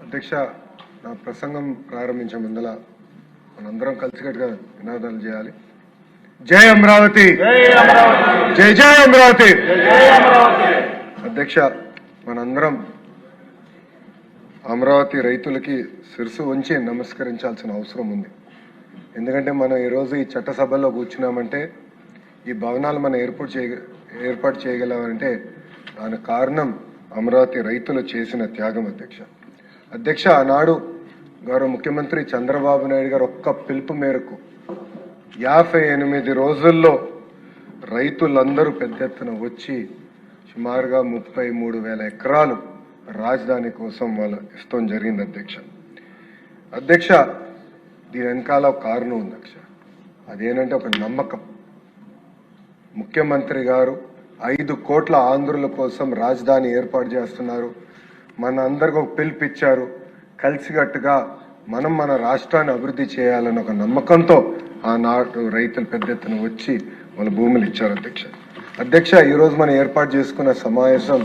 అధ్యక్ష, నా ప్రసంగం ప్రారంభించే ముందల మనందరం కలిసికట్టుగా నినాదాలు చేయాలి. జై అమరావతి, జై జై అమరావతి. అధ్యక్ష, మనందరం అమరావతి రైతులకి శిరసు ఉంచి నమస్కరించాల్సిన అవసరం ఉంది. ఎందుకంటే మనం ఈరోజు ఈ చట్టసభల్లో కూర్చున్నామంటే, ఈ భవనాలు మనం ఏర్పాటు చేయగలమంటే దానికి కారణం అమరావతి రైతులు చేసిన త్యాగం. అధ్యక్ష, ఆనాడు గౌరవ ముఖ్యమంత్రి చంద్రబాబు నాయుడు గారు ఒక్క పిలుపు మేరకు 58 రోజుల్లో రైతులందరూ పెద్ద ఎత్తున వచ్చి సుమారుగా 33,000 ఎకరాలు రాజధాని కోసం వాళ్ళు ఇష్టం జరిగింది. అధ్యక్ష, దీని వెనకాల ఒక కారణం ఉంది అధ్యక్ష. అదేంటంటే ఒక నమ్మకం. ముఖ్యమంత్రి గారు 5 కోట్ల ఆంధ్రుల కోసం రాజధాని ఏర్పాటు చేస్తున్నారు. మన అందరికి ఒక పిలుపిచ్చారు. కలిసికట్టుగా మనం మన రాష్ట్రాన్ని అభివృద్ధి చేయాలని ఒక నమ్మకంతో ఆనాడు రైతులు పెద్ద ఎత్తున వచ్చి వాళ్ళ భూములు ఇచ్చారు. అధ్యక్ష, ఈరోజు మనం ఏర్పాటు చేసుకున్న సమావేశం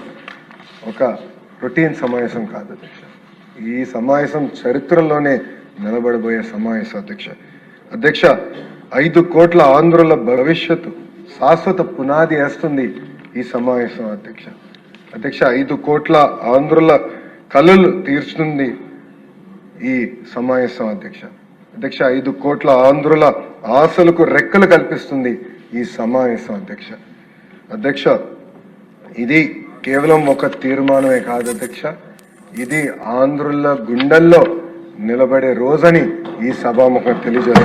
ఒక రొటీన్ సమావేశం కాదు అధ్యక్ష. ఈ సమావేశం చరిత్రలోనే నిలబడబోయే సమావేశం. అధ్యక్ష, 5 కోట్ల ఆంధ్రుల భవిష్యత్తు శాశ్వత పునాది వేస్తుంది ఈ సమావేశం. అధ్యక్ష, 5 కోట్ల ఆంధ్రుల కలలు తీర్చుతుంది ఈ సమావేశం. అధ్యక్ష, 5 కోట్ల ఆంధ్రుల ఆశలకు రెక్కలు కల్పిస్తుంది ఈ సమావేశం. అధ్యక్ష, ఇది కేవలం ఒక తీర్మానమే కాదు అధ్యక్ష, ఇది ఆంధ్రుల గుండెల్లో నిలబడే రోజని ఈ సభాముఖం తెలియజేస్తుంది.